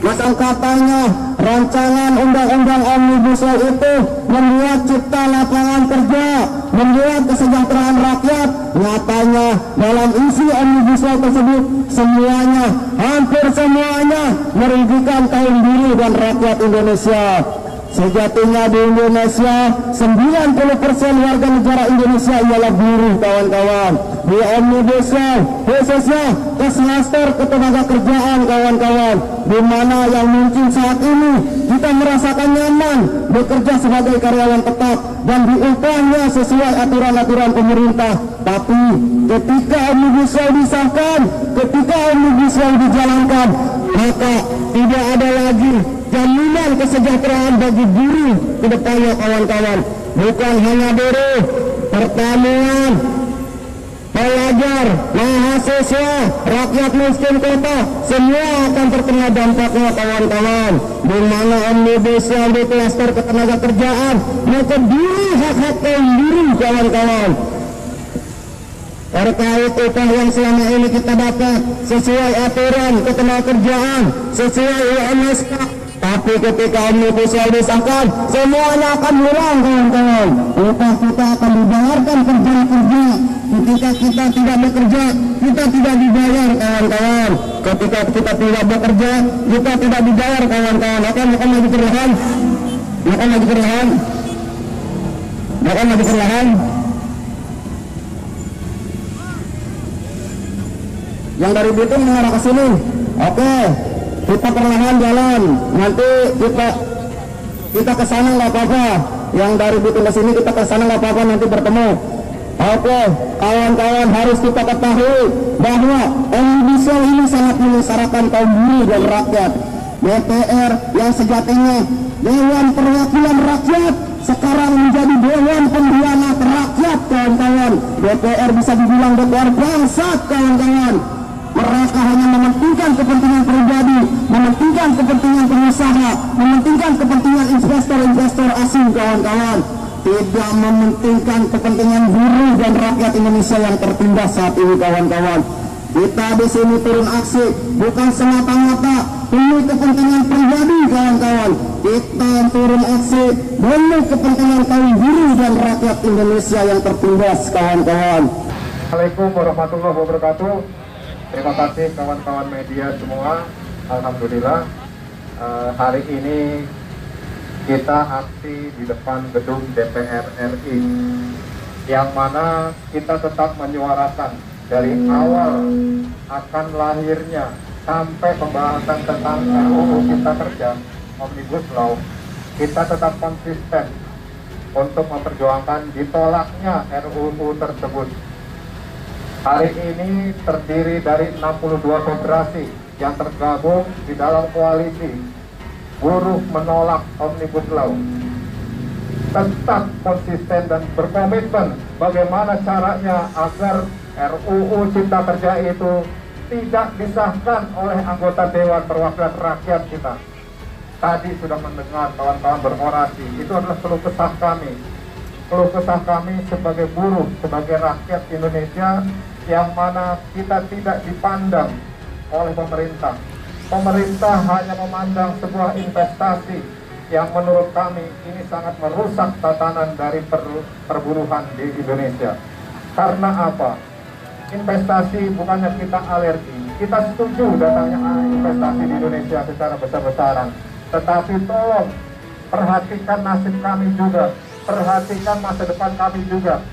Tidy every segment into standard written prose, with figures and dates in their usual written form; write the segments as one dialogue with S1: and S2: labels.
S1: Maka katanya rancangan undang-undang Omnibus Law itu membuat cipta lapangan kerja, membuat kesejahteraan rakyat. Nyatanya dalam isi Omnibus Law tersebut semuanya, hampir semuanya merugikan kaum buruh dan rakyat Indonesia. Sejatinya di Indonesia 90% warga negara Indonesia ialah buruh, kawan-kawan. Di Omnibus Law khususnya Kesmaster ketenaga kerjaan, kawan-kawan, di mana yang mungkin saat ini kita merasakan nyaman bekerja sebagai karyawan tetap dan diupahnya sesuai aturan-aturan pemerintah. Tapi ketika Omnibus Law disahkan, ketika Omnibus Law dijalankan, maka tidak ada lagi jaminan kesejahteraan bagi buruh ke depannya, kawan-kawan. Bukan hanya buruh, pertanian, pelajar, mahasiswa, rakyat miskin kota, semua akan terkena dampaknya, kawan-kawan. Di mana Omnibus Law di klaster ketenaga kerjaan mengkebiri hak-hak kaum buruh, kawan-kawan. Terkait upah yang selama ini kita dapat sesuai aturan ketenaga kerjaan, sesuai UMSK. Tapi ketika Omnibus Law disahkan, semuanya akan hilang, kawan-kawan. Upah kita akan dibayarkan kerja-kerja. Ketika kita tidak bekerja, kita tidak dibayar, kawan-kawan. Ketika kita tidak bekerja, kita tidak dibayar, kawan-kawan. Makan lagi perlahan. Makan lagi perlahan. Makan lagi perlahan. Yang dari Bitung mengarah ke sini. Oke, kita perlahan jalan. Nanti kita ke sana nggak apa-apa. Yang dari Bitung ke sini kita ke sana nggak apa-apa, nanti bertemu. Oke, kawan-kawan, harus kita ketahui bahwa Omnibus Law ini sangat menyengsarakan kaum buruh dan rakyat. DPR yang sejatinya Dewan Perwakilan Rakyat sekarang menjadi Dewan Pengkhianat Rakyat, kawan-kawan. DPR bisa dibilang DPR bangsat, kawan-kawan. Mereka hanya mementingkan kepentingan pribadi, mementingkan kepentingan pengusaha, mementingkan kepentingan investor-investor asing, kawan-kawan. Tidak mementingkan kepentingan buruh dan rakyat Indonesia yang tertindas saat ini, kawan-kawan. Kita di sini turun aksi bukan semata-mata demi kepentingan pribadi, kawan-kawan. Kita turun aksi demi kepentingan kaum buruh dan rakyat Indonesia yang tertindas, kawan-kawan.
S2: Assalamualaikum warahmatullahi wabarakatuh. Terima kasih kawan-kawan media semua. Alhamdulillah hari ini kita aksi di depan gedung DPR RI, yang mana kita tetap menyuarakan dari awal akan lahirnya sampai pembahasan tentang RUU Cipta Kerja Omnibus Law, kita tetap konsisten untuk memperjuangkan ditolaknya RUU tersebut. Hari ini terdiri dari 62 federasi yang tergabung di dalam koalisi buruh menolak Omnibus Law. Tetap konsisten dan berkomitmen bagaimana caranya agar RUU Cipta Kerja itu tidak disahkan oleh anggota Dewan Perwakilan Rakyat kita. Tadi sudah mendengar kawan-kawan berorasi, itu adalah keluh kesah kami. Keluh kesah kami sebagai buruh, sebagai rakyat Indonesia, yang mana kita tidak dipandang oleh pemerintah. Pemerintah hanya memandang sebuah investasi yang menurut kami ini sangat merusak tatanan dari perburuhan di Indonesia. Karena apa? Investasi bukannya kita alergi, kita setuju datangnya investasi di Indonesia secara besar-besaran. Tetapi tolong perhatikan nasib kami juga, perhatikan masa depan kami juga.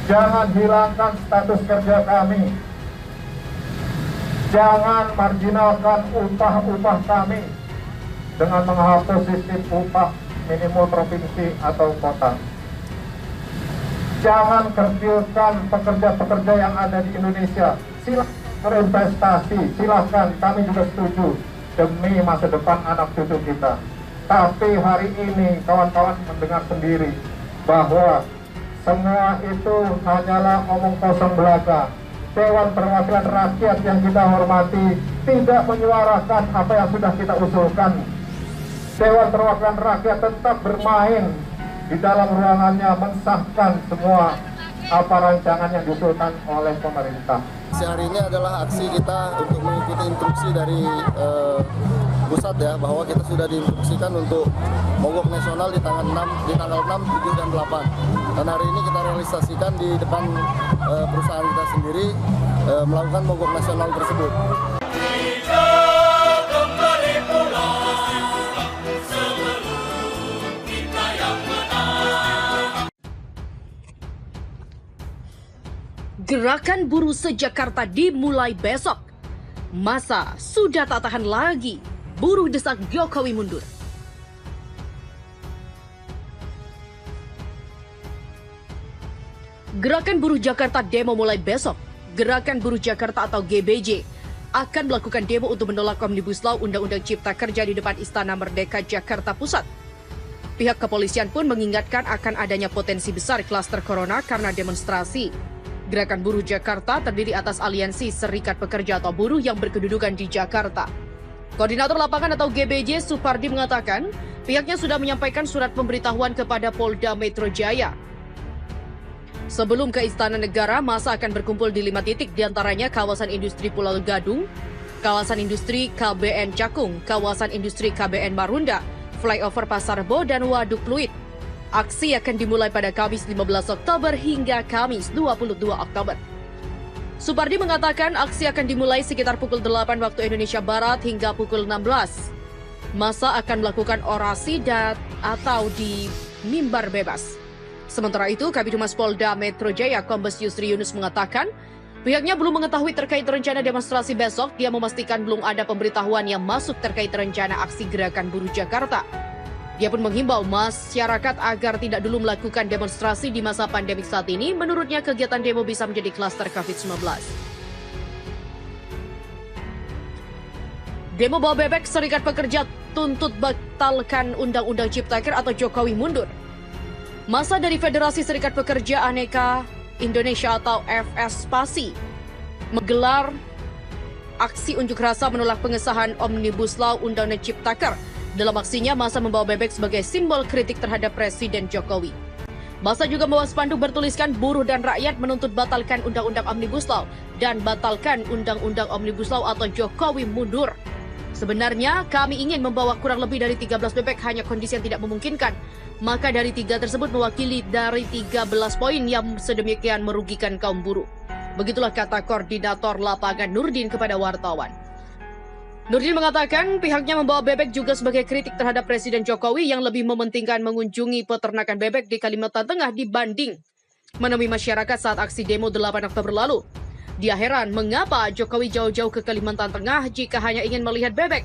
S2: Jangan hilangkan status kerja kami. Jangan marginalkan upah-upah kami dengan menghapus sistem upah minimum provinsi atau kota. Jangan kerdilkan pekerja-pekerja yang ada di Indonesia. Silakan berinvestasi, silakan, kami juga setuju demi masa depan anak cucu kita. Tapi hari ini kawan-kawan mendengar sendiri bahwa semua itu hanyalah omong kosong belaka. Dewan Perwakilan Rakyat yang kita hormati tidak menyuarakan apa yang sudah kita usulkan. Dewan Perwakilan Rakyat tetap bermain di dalam ruangannya mensahkan semua apa rancangan yang diusulkan oleh pemerintah.
S3: Hari ini adalah aksi kita untuk mengikuti instruksi dari pusat ya, bahwa kita sudah diinstruksikan untuk mogok nasional di tanggal 6, 7, dan 8. Dan hari ini kita realisasikan di depan perusahaan kita sendiri melakukan mogok nasional tersebut.
S4: Gerakan buruh se-Jakarta dimulai besok. Masa sudah tak tahan lagi. Buruh desak Jokowi mundur. Gerakan buruh Jakarta demo mulai besok. Gerakan buruh Jakarta atau GBJ akan melakukan demo untuk menolak Omnibus Law Undang-Undang Cipta Kerja di depan Istana Merdeka Jakarta Pusat. Pihak kepolisian pun mengingatkan akan adanya potensi besar klaster corona karena demonstrasi. Gerakan buruh Jakarta terdiri atas Aliansi Serikat Pekerja atau Buruh yang berkedudukan di Jakarta. Koordinator Lapangan atau GBJ Supardi mengatakan pihaknya sudah menyampaikan surat pemberitahuan kepada Polda Metro Jaya. Sebelum ke Istana Negara, masa akan berkumpul di 5 titik, diantaranya kawasan industri Pulau Gadung, kawasan industri KBN Cakung, kawasan industri KBN Marunda, flyover Pasar Bo, dan Waduk Pluit. Aksi akan dimulai pada Kamis 15 Oktober hingga Kamis 22 Oktober. Supardi mengatakan aksi akan dimulai sekitar pukul 8 waktu Indonesia Barat hingga pukul 16. Masa akan melakukan orasi atau di mimbar bebas. Sementara itu, Kabid Humas Polda Metro Jaya Kombes Yusri Yunus mengatakan pihaknya belum mengetahui terkait rencana demonstrasi besok. Dia memastikan belum ada pemberitahuan yang masuk terkait rencana aksi gerakan buruh Jakarta. Dia pun menghimbau masyarakat agar tidak dulu melakukan demonstrasi di masa pandemik saat ini. Menurutnya kegiatan demo bisa menjadi klaster COVID-19. Demo bawa bebek Serikat Pekerja tuntut batalkan Undang-Undang Ciptaker atau Jokowi mundur. Masa dari Federasi Serikat Pekerja Aneka Indonesia atau FSPASI menggelar aksi unjuk rasa menolak pengesahan Omnibus Law Undang-Undang Ciptaker. Dalam aksinya, masa membawa bebek sebagai simbol kritik terhadap Presiden Jokowi. Masa juga membawa spanduk bertuliskan buruh dan rakyat menuntut batalkan Undang-Undang Omnibus Law dan batalkan Undang-Undang Omnibus Law atau Jokowi mundur. Sebenarnya kami ingin membawa kurang lebih dari 13 bebek, hanya kondisi yang tidak memungkinkan. Maka dari 3 tersebut mewakili dari 13 poin yang sedemikian merugikan kaum buruh. Begitulah kata Koordinator Lapangan Nurdin kepada wartawan. Nurdin mengatakan pihaknya membawa bebek juga sebagai kritik terhadap Presiden Jokowi yang lebih mementingkan mengunjungi peternakan bebek di Kalimantan Tengah dibanding menemui masyarakat saat aksi demo 8 Oktober lalu. Dia heran mengapa Jokowi jauh-jauh ke Kalimantan Tengah jika hanya ingin melihat bebek.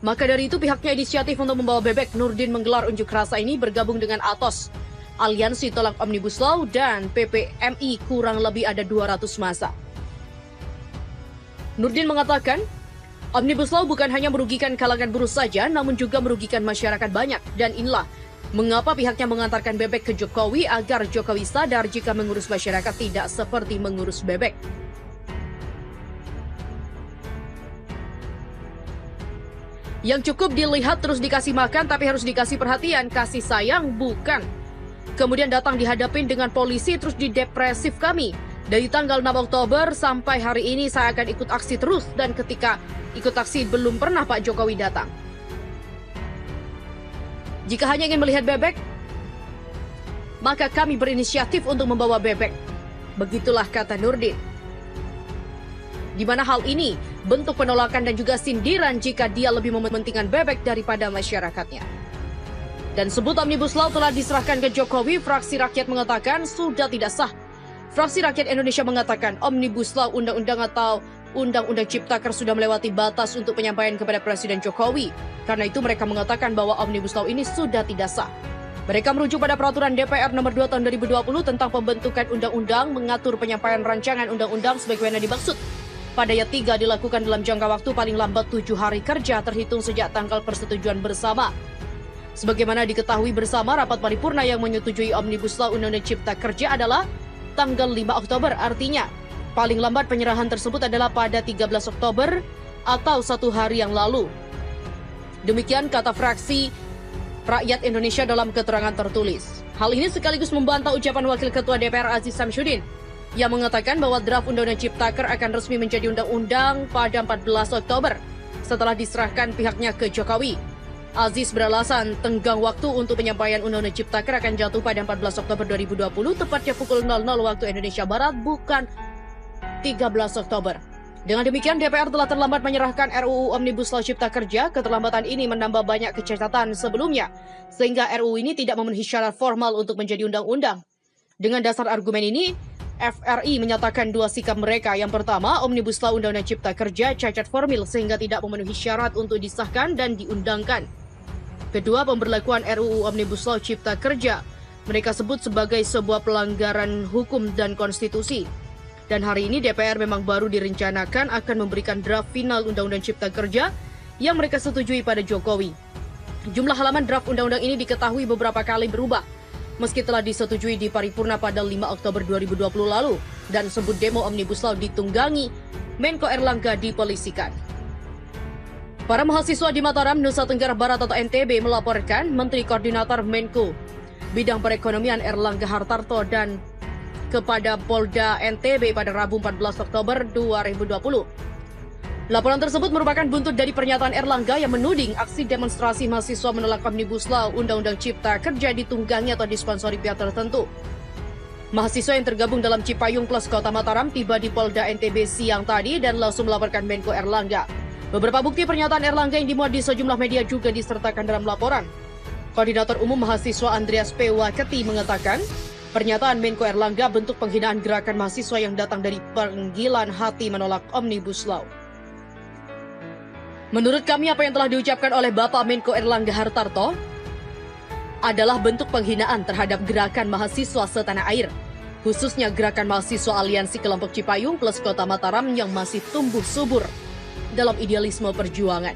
S4: Maka dari itu pihaknya inisiatif untuk membawa bebek. Nurdin menggelar unjuk rasa ini bergabung dengan ATOS, Aliansi Tolak Omnibus Law, dan PPMI. Kurang lebih ada 200 massa. Nurdin mengatakan Omnibus Law bukan hanya merugikan kalangan buruh saja, namun juga merugikan masyarakat banyak. Dan inilah mengapa pihaknya mengantarkan bebek ke Jokowi agar Jokowi sadar jika mengurus masyarakat tidak seperti mengurus bebek. Yang cukup dilihat terus dikasih makan, tapi harus dikasih perhatian, kasih sayang bukan. Kemudian datang dihadapin dengan polisi terus didepresif kami. Dari tanggal 6 Oktober sampai hari ini saya akan ikut aksi terus, dan ketika ikut aksi belum pernah Pak Jokowi datang. Jika hanya ingin melihat bebek, maka kami berinisiatif untuk membawa bebek. Begitulah kata Nurdin. Di mana hal ini bentuk penolakan dan juga sindiran jika dia lebih mementingkan bebek daripada masyarakatnya. Dan sebut Omnibus Law telah diserahkan ke Jokowi, fraksi rakyat mengatakan sudah tidak sah. Fraksi Rakyat Indonesia mengatakan Omnibus Law Undang-Undang atau Undang-Undang Ciptaker sudah melewati batas untuk penyampaian kepada Presiden Jokowi. Karena itu mereka mengatakan bahwa Omnibus Law ini sudah tidak sah. Mereka merujuk pada Peraturan DPR Nomor 2 Tahun 2020 tentang pembentukan undang-undang mengatur penyampaian rancangan undang-undang sebagaimana dimaksud. Pada ayat 3 dilakukan dalam jangka waktu paling lambat 7 hari kerja terhitung sejak tanggal persetujuan bersama. Sebagaimana diketahui bersama, rapat paripurna yang menyetujui Omnibus Law Undang-Undang Cipta Kerja adalah tanggal 5 Oktober, artinya paling lambat penyerahan tersebut adalah pada 13 Oktober atau 1 hari yang lalu. Demikian kata fraksi Rakyat Indonesia dalam keterangan tertulis. Hal ini sekaligus membantah ucapan Wakil Ketua DPR Aziz Samsudin yang mengatakan bahwa draft Undang-Undang Ciptaker akan resmi menjadi undang-undang pada 14 Oktober. setelah diserahkan pihaknya ke Jokowi. Aziz beralasan tenggang waktu untuk penyampaian Undang-Undang Ciptaker akan jatuh pada 14 Oktober 2020, tepatnya pukul 00 waktu Indonesia Barat, bukan 13 Oktober. Dengan demikian, DPR telah terlambat menyerahkan RUU Omnibus Law Cipta Kerja. Keterlambatan ini menambah banyak kecacatan sebelumnya, sehingga RUU ini tidak memenuhi syarat formal untuk menjadi undang-undang. Dengan dasar argumen ini, FRI menyatakan dua sikap mereka. Yang pertama, Omnibus Law Undang-Undang Cipta Kerja cacat formil sehingga tidak memenuhi syarat untuk disahkan dan diundangkan. Kedua, pemberlakuan RUU Omnibus Law Cipta Kerja mereka sebut sebagai sebuah pelanggaran hukum dan konstitusi. Dan hari ini DPR memang baru direncanakan akan memberikan draft final Undang-Undang Cipta Kerja yang mereka setujui pada Jokowi. Jumlah halaman draft undang-undang ini diketahui beberapa kali berubah, meski telah disetujui di paripurna pada 5 Oktober 2020 lalu, dan sebut demo Omnibus Law ditunggangi, Menko Erlangga dipolisikan. Para mahasiswa di Mataram, Nusa Tenggara Barat atau NTB melaporkan Menteri Koordinator Menko Bidang Perekonomian Erlangga Hartarto dan kepada Polda NTB pada Rabu 14 Oktober 2020. Laporan tersebut merupakan buntut dari pernyataan Erlangga yang menuding aksi demonstrasi mahasiswa menolak Omnibus Law Undang-Undang Cipta Kerja ditunggangi atau disponsori pihak tertentu. Mahasiswa yang tergabung dalam Cipayung Plus Kota Mataram tiba di Polda NTB siang tadi dan langsung melaporkan Menko Erlangga. Beberapa bukti pernyataan Erlangga yang dimuat di sejumlah media juga disertakan dalam laporan. Koordinator Umum Mahasiswa Andreas P. Waketi mengatakan, pernyataan Menko Erlangga bentuk penghinaan gerakan mahasiswa yang datang dari panggilan hati menolak Omnibus Law. Menurut kami, apa yang telah diucapkan oleh Bapak Menko Erlangga Hartarto adalah bentuk penghinaan terhadap gerakan mahasiswa setanah air, khususnya gerakan mahasiswa Aliansi Kelompok Cipayung Plus Kota Mataram yang masih tumbuh subur dalam idealisme perjuangan.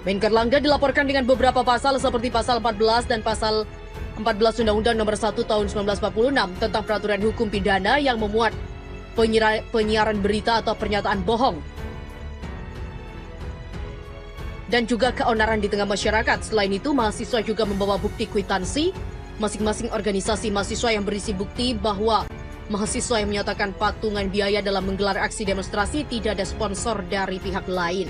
S4: Menko Erlangga dilaporkan dengan beberapa pasal seperti pasal 14 dan pasal 14 Undang-Undang Nomor 1 Tahun 1946 tentang peraturan hukum pidana yang memuat penyiaran berita atau pernyataan bohong dan juga keonaran di tengah masyarakat. Selain itu, mahasiswa juga membawa bukti kwitansi masing-masing organisasi mahasiswa yang berisi bukti bahwa mahasiswa yang menyatakan patungan biaya dalam menggelar aksi demonstrasi tidak ada sponsor dari pihak lain.